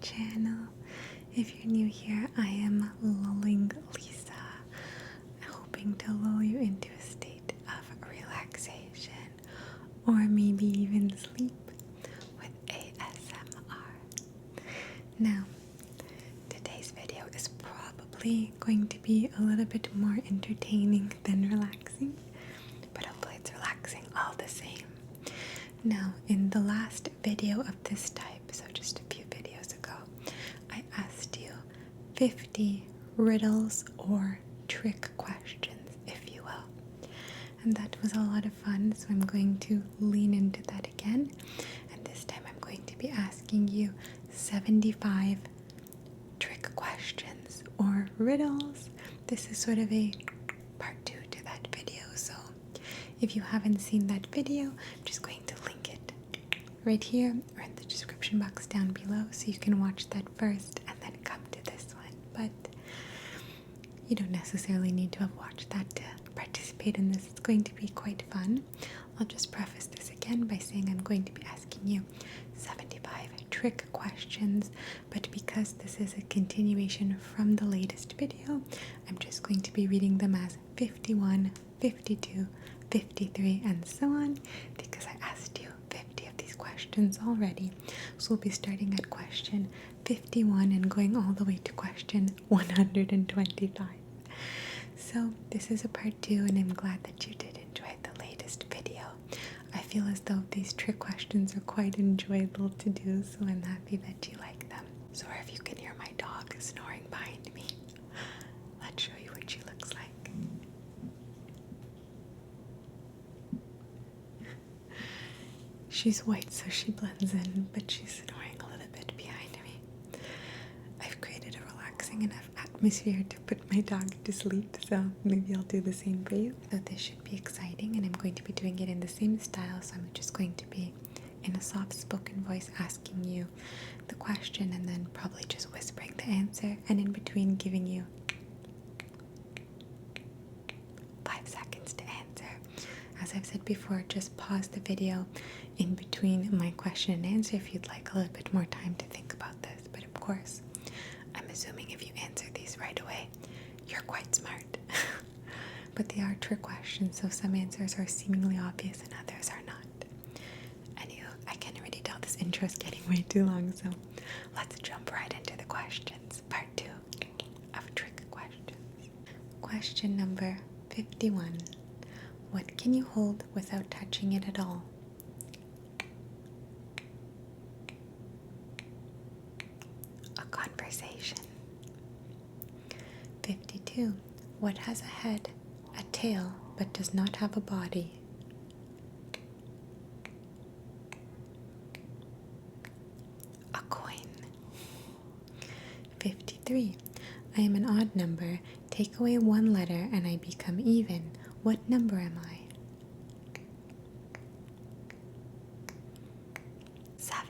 channel. If you're new here, I am Lulling Lisa, hoping to lull you into a state of relaxation or maybe even sleep with ASMR. Now, today's video is probably going to be a little bit more entertaining than relaxing, but hopefully it's relaxing all the same. Now, in the last video of this type, so just a few videos ago, I asked you 50 riddles or trick questions, if you will. And that was a lot of fun, so I'm going to lean into that again. And this time I'm going to be asking you 75 trick questions or riddles. This is sort of a part 2 to that video, so if you haven't seen that video, I'm just going to link it right here or in the description box down below so you can watch that first and then come to this one. But you don't necessarily need to have watched that to participate in this. It's going to be quite fun. I'll just preface this again by saying I'm going to be asking you 75 trick questions, but because this is a continuation from the latest video, I'm just going to be reading them as 51, 52, 53, and so on, because I asked you 50 of these questions already. So we'll be starting at question 51 and going all the way to question 125. So this is a part 2, and I'm glad that you did enjoy the latest video. I feel as though these trick questions are quite enjoyable to do, so I'm happy that you like them. Sorry if you can hear my dog snoring behind me. Let's show you what she looks like. She's white, so she blends in, but she's snoring a little bit behind me. I've created a relaxing enough atmosphere to put my dog to sleep, so maybe I'll do the same for you. So this should be exciting, and I'm going to be doing it in the same style, so I'm just going to be in a soft-spoken voice asking you the question and then probably just whispering the answer, and in between giving you 5 seconds to answer. As I've said before, just pause the video in between my question and answer if you'd like a little bit more time to think about this. But of course, I'm assuming if you answer these right away, you're quite smart. But they are trick questions, so some answers are seemingly obvious and others are not. Anywho, I can already tell this intro is getting way too long, so let's jump right into the questions. Part 2 of trick questions. Question number 51. What can you hold without touching it at all? A conversation. 52. What has a head, a tail, but does not have a body? A coin. 53. I am an odd number. Take away one letter and I become even. What number am I? 7.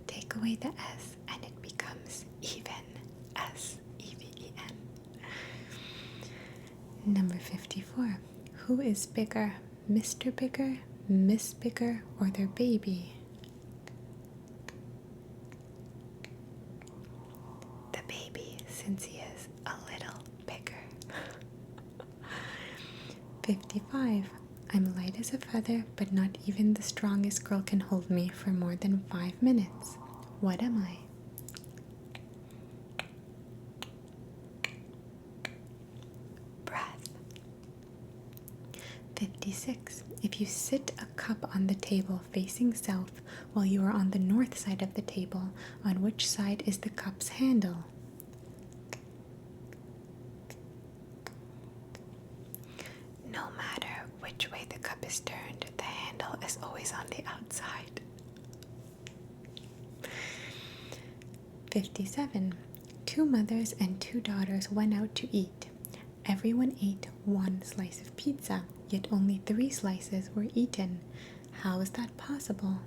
Take away the S and it becomes even. S-E-V-E-N. Number 54. Who is bigger? Mr. Bigger, Miss Bigger, or their baby? The baby, since he is a little bigger. 55. I'm light as a feather, but not even the strongest girl can hold me for more than 5 minutes. What am I? Breath. 56. If you sit a cup on the table facing south while you are on the north side of the table, on which side is the cup's handle? No matter which way the cup is turned, the handle is always on the outside. 57. 2 mothers and 2 daughters went out to eat. Everyone ate 1 slice of pizza, yet only 3 slices were eaten. How is that possible?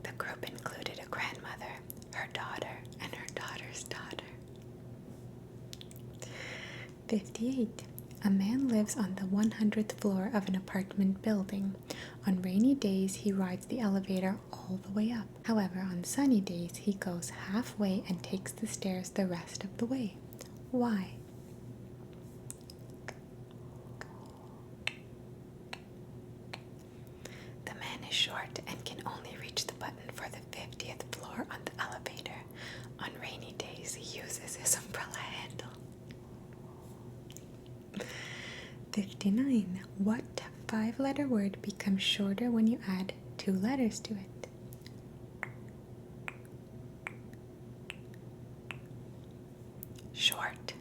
The group included a grandmother, her daughter, and her daughter's daughter. 58. A man lives on the 100th floor of an apartment building. On rainy days, he rides the elevator all the way up. However, on sunny days, he goes halfway and takes the stairs the rest of the way. Why? The man is short and can only reach the button for the 50th floor on the elevator. On rainy days, he uses his umbrella handle. 59. What 5-letter word becomes shorter when you add 2 letters to it? Short.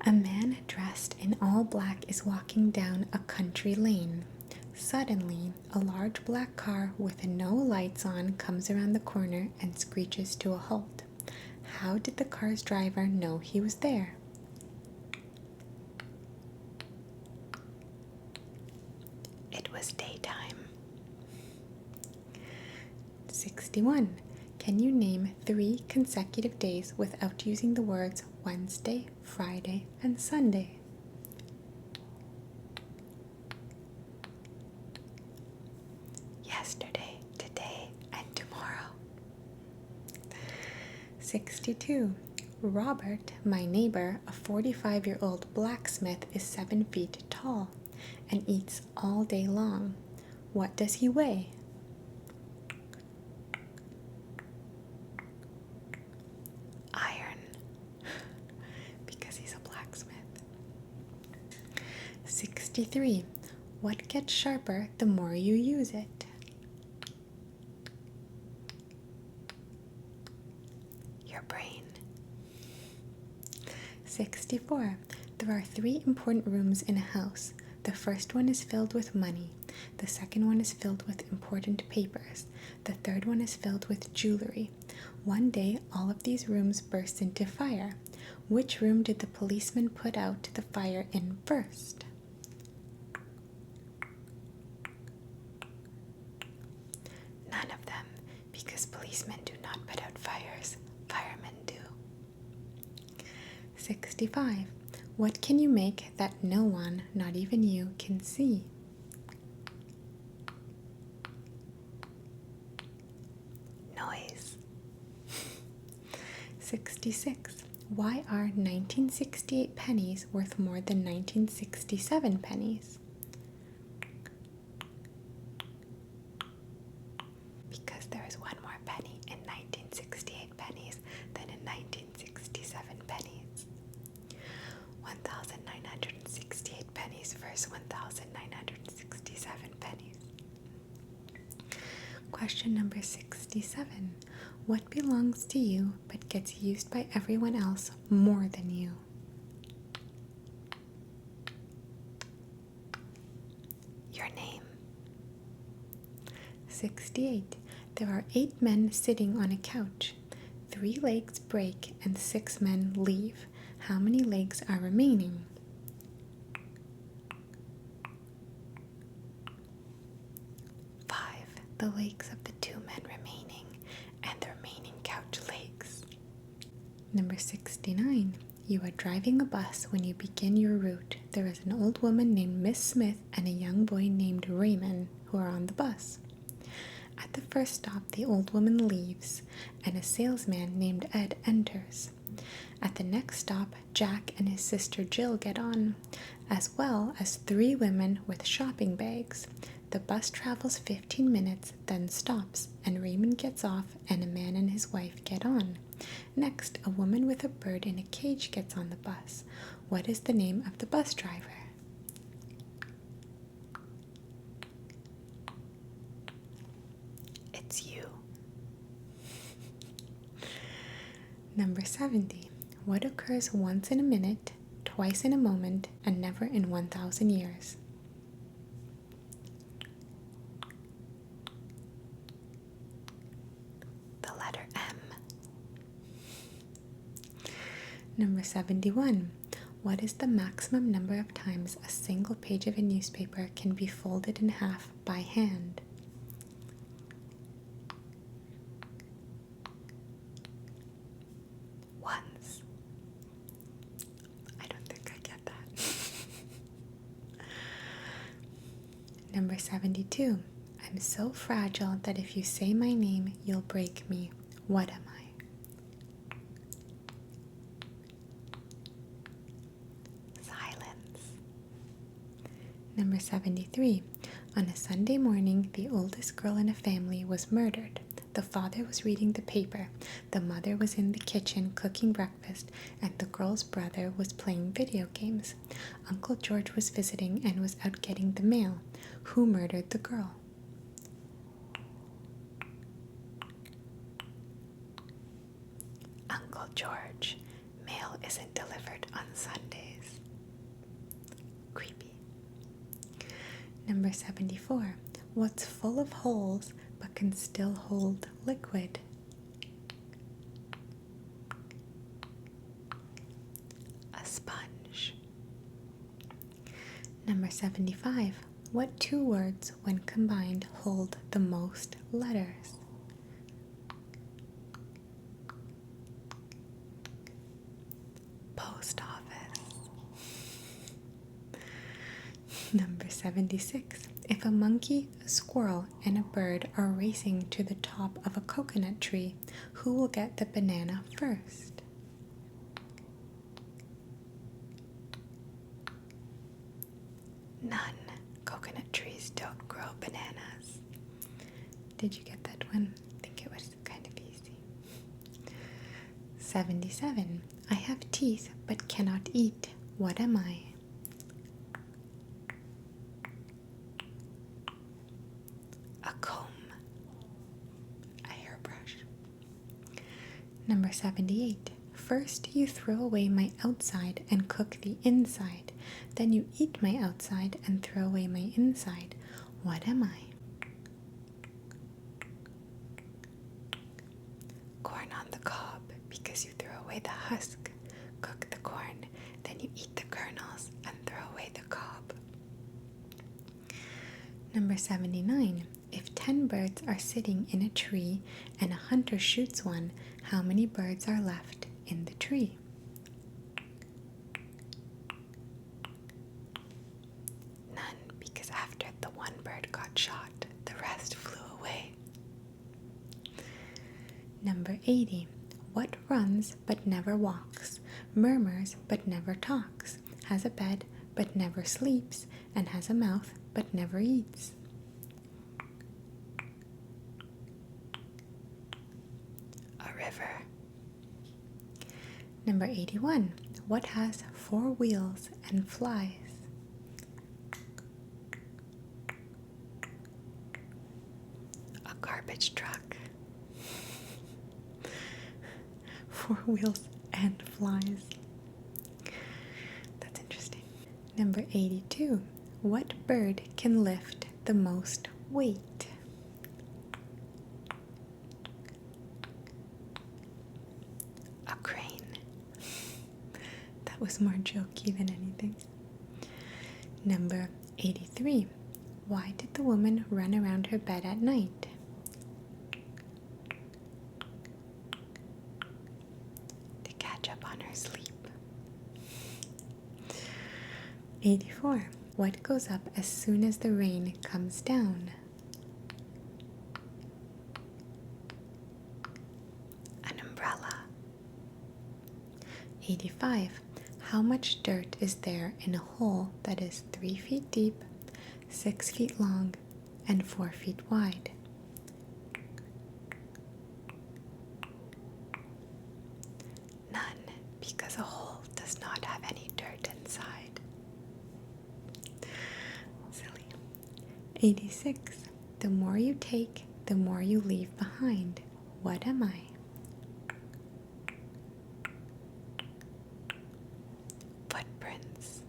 A man dressed in all black is walking down a country lane. Suddenly, a large black car with no lights on comes around the corner and screeches to a halt. How did the car's driver know he was there? It was daytime. 61. Can you name 3 consecutive days without using the words Wednesday, Friday, and Sunday? Yesterday, today, and tomorrow. 62. Robert, my neighbor, a 45-year-old blacksmith, is 7 feet tall and eats all day long. What does he weigh? Iron. Because he's a blacksmith. 63. What gets sharper the more you use it? Your brain. 64. There are 3 important rooms in a house. The first one is filled with money. The second one is filled with important papers. The third one is filled with jewelry. One day, all of these rooms burst into fire. Which room did the policeman put out the fire in first? None of them, because policemen do not put out fires. Firemen do. 65. What can you make that no one, not even you, can see? Noise. 66. Why are 1968 pennies worth more than 1967 pennies? Because there is one more penny in 1968 pennies than in 1967 pennies. 1,968 pennies versus 1,967 pennies. Question number 67. What belongs to you but gets used by everyone else more than you? Your name. 68. There are 8 men sitting on a couch. 3 legs break and 6 men leave. How many legs are remaining? 5. The legs of the 2 men remaining and the remaining couch legs. Number 69. You are driving a bus when you begin your route. There is an old woman named Miss Smith and a young boy named Raymond who are on the bus. At the first stop, the old woman leaves and a salesman named Ed enters. At the next stop, Jack and his sister Jill get on, as well as 3 women with shopping bags. The bus travels 15 minutes, then stops, and Raymond gets off and a man and his wife get on. Next, a woman with a bird in a cage gets on the bus. What is the name of the bus driver? It's you. Number 70. What occurs once in a minute, twice in a moment, and never in 1,000 years? The letter M. Number 71. What is the maximum number of times a single page of a newspaper can be folded in half by hand? Once. Number 72. I'm so fragile that if you say my name, you'll break me. What am I? Silence. Number 73. On a Sunday morning, the oldest girl in a family was murdered. The father was reading the paper, the mother was in the kitchen cooking breakfast, and the girl's brother was playing video games. Uncle George was visiting and was out getting the mail. Who murdered the girl? Uncle George. Mail isn't delivered on Sundays. Creepy. Number 74. What's full of holes but can still hold liquid? A sponge. Number 75. What two words, when combined, hold the most letters? Post office. Number 76. If a monkey, a squirrel, and a bird are racing to the top of a coconut tree, who will get the banana first? None. Coconut trees don't grow bananas. Did you get that one? I think it was kind of easy. 77. I have teeth but cannot eat. What am I? A comb. A hairbrush. Number 78. First you throw away my outside and cook the inside. Then you eat my outside and throw away my inside. What am I? Corn on the cob, because you throw away the husk, cook the corn, then you eat the kernels and throw away the cob. Number 79. If 10 birds are sitting in a tree and a hunter shoots one, how many birds are left in the tree? None, because after the one bird got shot, the rest flew away. Number 80. What runs but never walks, murmurs but never talks, has a bed but never sleeps, and has a mouth but never eats? A river. Number 81. What has 4 wheels and flies? A garbage truck. 4 wheels and flies. That's interesting. Number 82. What bird can lift the most weight? A crane. That was more jokey than anything. Number 83. Why did the woman run around her bed at night? To catch up on her sleep. 84. What goes up as soon as the rain comes down? An umbrella. 85. How much dirt is there in a hole that is 3 feet deep, 6 feet long, and 4 feet wide? None, because a hole does not have any dirt inside. Silly. 86. The more you take, the more you leave behind. What am I? Footprints.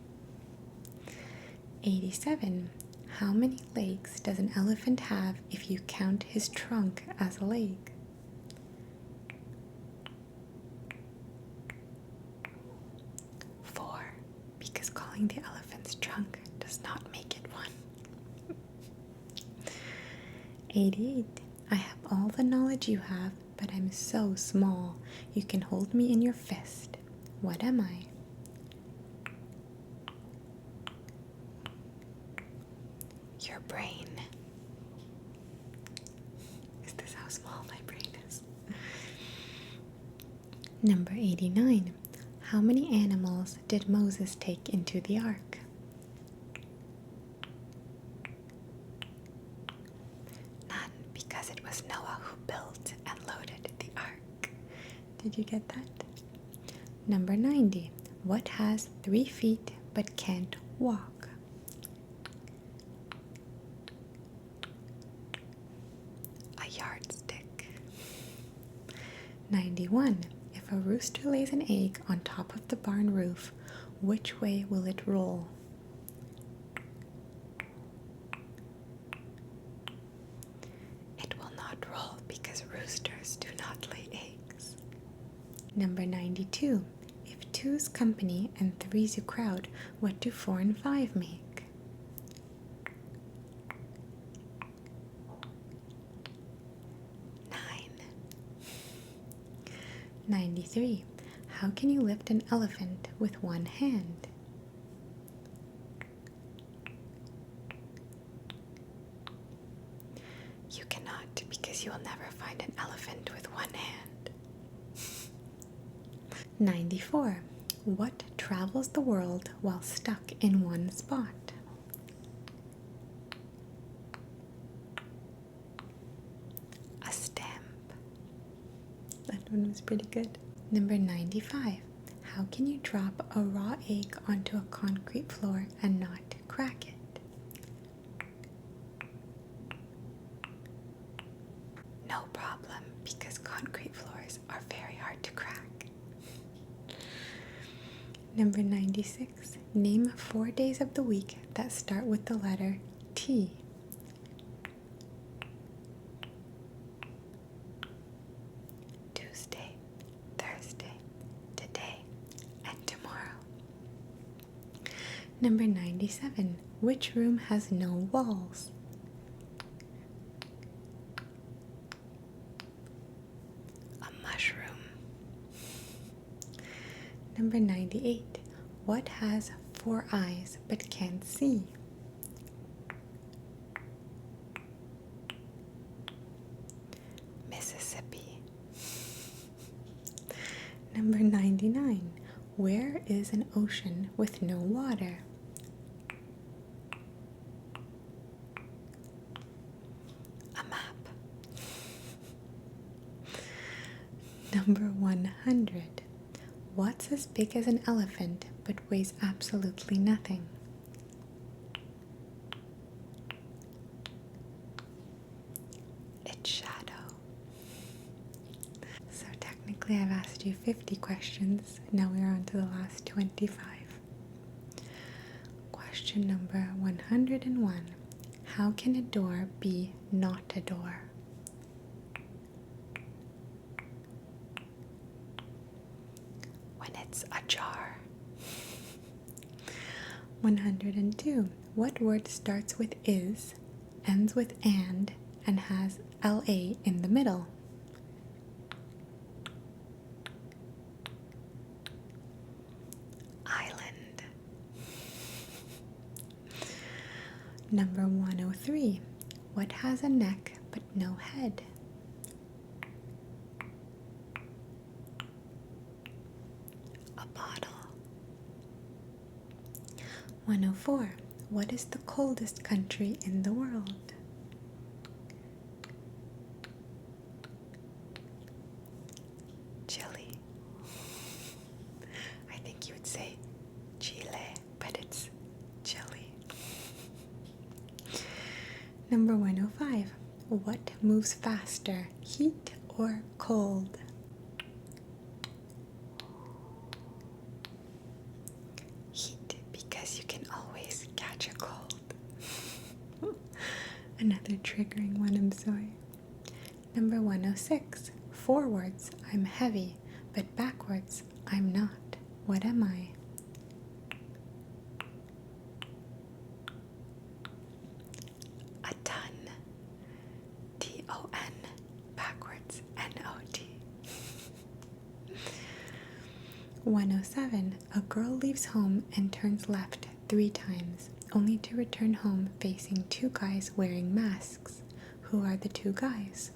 87. How many legs does an elephant have if you count his trunk as a leg? 4, because calling the elephant's trunk does not make it one. 88. I have all the knowledge you have, but I'm so small. You can hold me in your fist. What am I? Your brain. Is this how small my brain is? Number 89. How many animals did Moses take into the ark? None, because it was Noah who built and loaded the ark. Did you get that? Number 90. What has 3 feet but can't walk? A yardstick. 91. If a rooster lays an egg on top of the barn roof, which way will it roll? It will not roll because roosters do not lay eggs. Number 92. If 2's company and 3's a crowd, what do 4 and 5 make? 9. 93. How can you lift an elephant with one hand? You cannot, because you will never find an elephant with one hand. 94. What travels the world while stuck in one spot? A stamp. That one was pretty good. Number 95. How can you drop a raw egg onto a concrete floor and not crack it? No problem, because concrete floors are very hard to crack. Number 96. Name 4 days of the week that start with the letter T. Tuesday, Thursday, today, and tomorrow. Number 97. Which room has no walls? A mushroom. Number 98. What has 4 eyes but can't see? Mississippi. Number 99. Where is an ocean with no water? A map. Number 100. What's as big as an elephant but weighs absolutely nothing? Its shadow. So technically I've asked you 50 questions. Now we're on to the last 25. Question number 101. How can a door be not a door? When it's ajar. 102. What word starts with is, ends with and has LA in the middle? Island. Number 103. What has a neck but no head? A bottle. 104. What is the coldest country in the world? Chile. I think you would say Chile, but it's Chile. Number 105. What moves faster, heat or cold? Heat, because you can always catch a cold. Another triggering one, I'm sorry. Number 106. Forwards, I'm heavy, but backwards, I'm not. What am I? A ton. T-O-N. Backwards, N-O-T. 107. A girl leaves home and turns left 3 times. only to return home facing two guys wearing masks. Who are the two guys?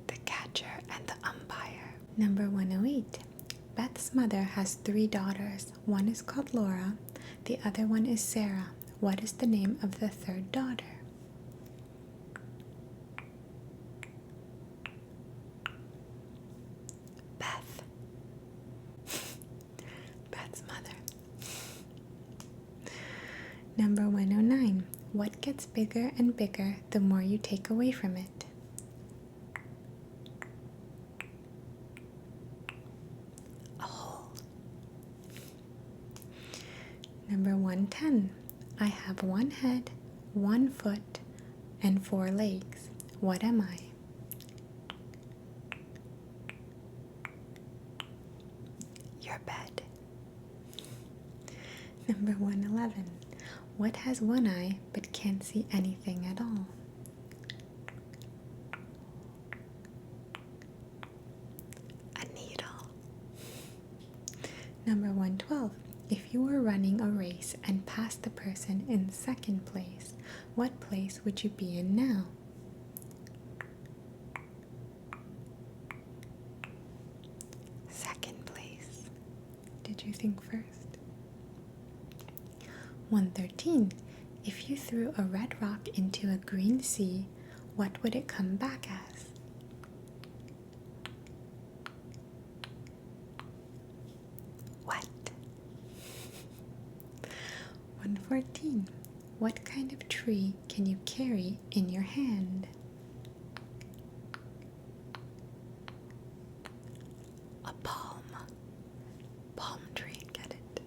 The catcher and the umpire. Number 108. Beth's mother has 3 daughters. One is called Laura, the other one is Sarah. What is the name of the third daughter? Beth. Beth's mother. Number 109. What gets bigger and bigger the more you take away from it? A hole. Number 110. I have 1 head, 1 foot, and 4 legs. What am I? Your bed. Number 111. What has 1 eye but can't see anything at all? A needle. Number 112. If you were running a race and passed the person in 2nd place, what place would you be in now? Second place. Did you think first? 113. If you threw a red rock into a green sea, what would it come back as? What? 114. What kind of tree can you carry in your hand? A palm. Palm tree, get it?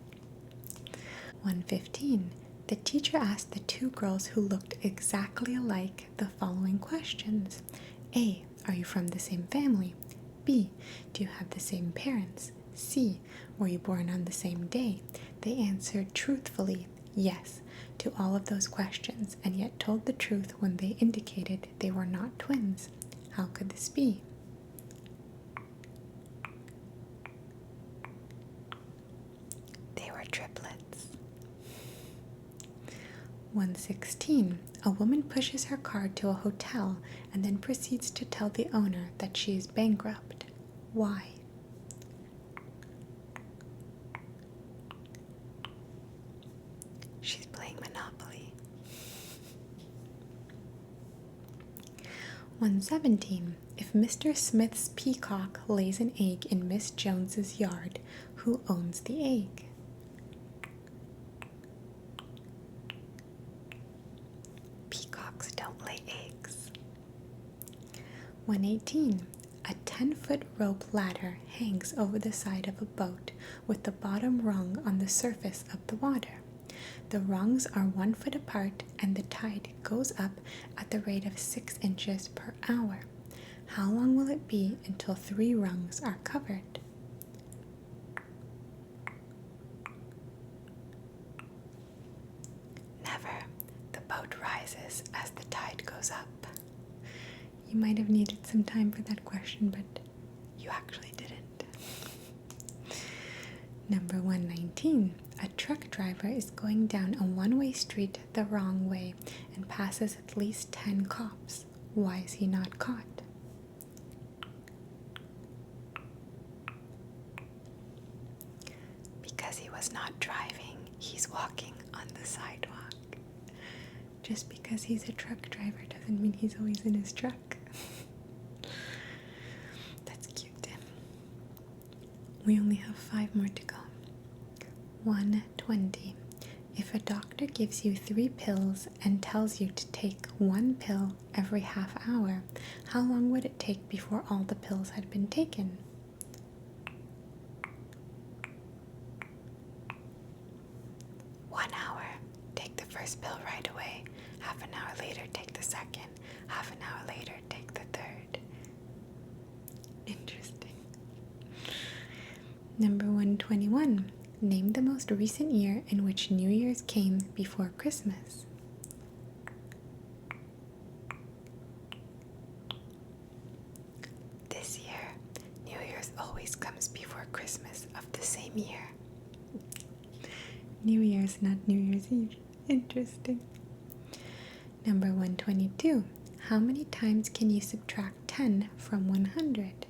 115. The teacher asked the 2 girls who looked exactly alike the following questions. A. Are you from the same family? B. Do you have the same parents? C. Were you born on the same day? They answered truthfully yes to all of those questions, and yet told the truth when they indicated they were not twins. How could this be? They were triplets. 116. A woman pushes her car to a hotel and then proceeds to tell the owner that she is bankrupt. Why? She's playing Monopoly. 117. If Mr. Smith's peacock lays an egg in Miss Jones's yard, who owns the egg? Peacocks don't lay eggs. 118. A 10-foot rope ladder hangs over the side of a boat with the bottom rung on the surface of the water. The rungs are 1 foot apart and the tide goes up at the rate of 6 inches per hour. How long will it be until 3 rungs are covered? Never. The boat rises as the tide goes up. You might have needed some time for that question, but you actually didn't. Number 119. A truck driver is going down a one-way street the wrong way and passes at least 10 cops. Why is he not caught? Because he was not driving, he's walking on the sidewalk. Just because he's a truck driver doesn't mean he's always in his truck. That's cute. We only have 5 more to go. 120. If a doctor gives you 3 pills and tells you to take 1 pill every half hour, how long would it take before all the pills had been taken? One hour. Take the first pill right away. Half an hour later, take the second. Half an hour later, take the third. Interesting. Number 121. Name the most recent year in which New Year's came before Christmas. This year, New Year's always comes before Christmas of the same year? New Year's, not New Year's Eve. Interesting. Number 122. How many times can you subtract 10 from 100?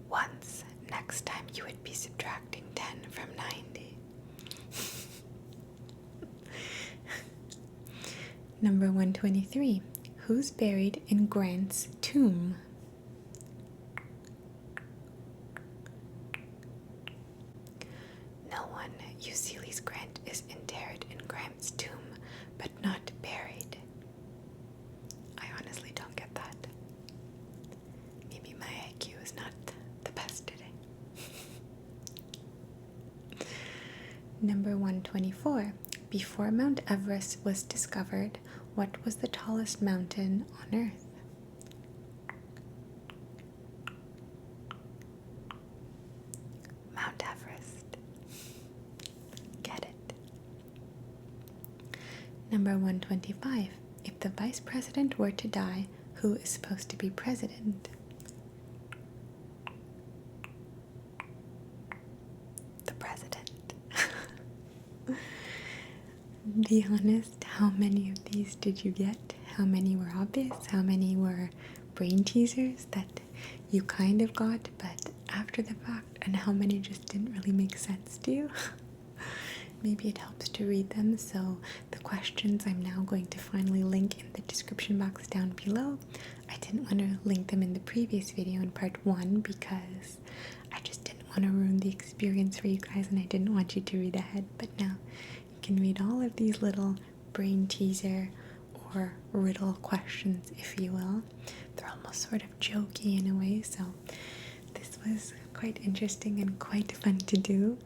Once. Next time you would be subtracting 10 from 90. Number 123. Who's buried in Grant's tomb? No one. Ulysses Grant is interred in Grant's tomb, but not buried. I honestly don't get that. Maybe my IQ is not the best today. Number 124. Before Mount Everest was discovered, what was the tallest mountain on Earth? Mount Everest. Get it. Number 125. If the vice president were to die, who is supposed to be president? The president. Be honest, how many of these did you get? How many were obvious? How many were brain teasers that you kind of got, but after the fact? And how many just didn't really make sense to you? Maybe it helps to read them. So the questions I'm now going to finally link in the description box down below. I didn't want to link them in the previous video in part 1 because I just didn't want to ruin the experience for you guys, and I didn't want you to read ahead. But now you can read all of these little brain teaser or riddle questions, if you will. They're almost sort of jokey in a way, so this was quite interesting and quite fun to do.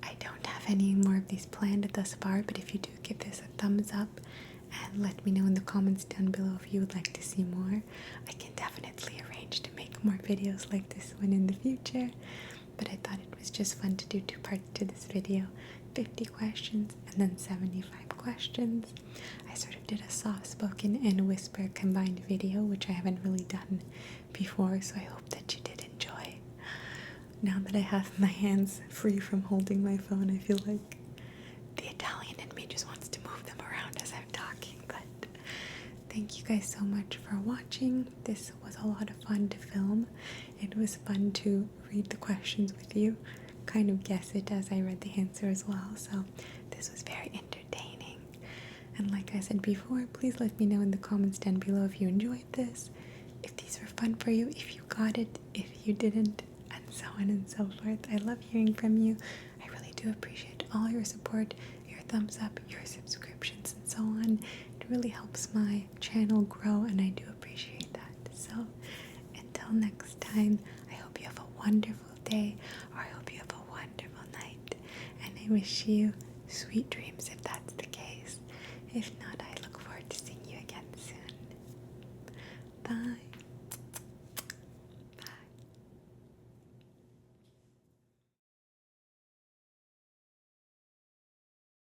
I don't have any more of these planned thus far, but if you do, give this a thumbs up and let me know in the comments down below if you would like to see more. I can definitely arrange to make more videos like this one in the future, but I thought it was just fun to do 2 parts to this video. 50 questions and then 75 questions. I sort of did a soft-spoken and whisper combined video, which I haven't really done before, so I hope that you did enjoy. Now that I have my hands free from holding my phone, I feel like the Italian in me just wants to move them around as I'm talking, but thank you guys so much for watching. This was a lot of fun to film. It was fun to read the questions with you, kind of guess it as I read the answer as well, so this was very entertaining. And like I said before, please let me know in the comments down below if you enjoyed this, if these were fun for you, if you got it, if you didn't, and so on and so forth. I love hearing from you. I really do appreciate all your support, your thumbs up, your subscriptions, and so on. It really helps my channel grow, and I do appreciate that. So until next time, I hope you have a wonderful day, or I hope you have a wonderful night, and I wish you sweet dreams if that's the case. If not,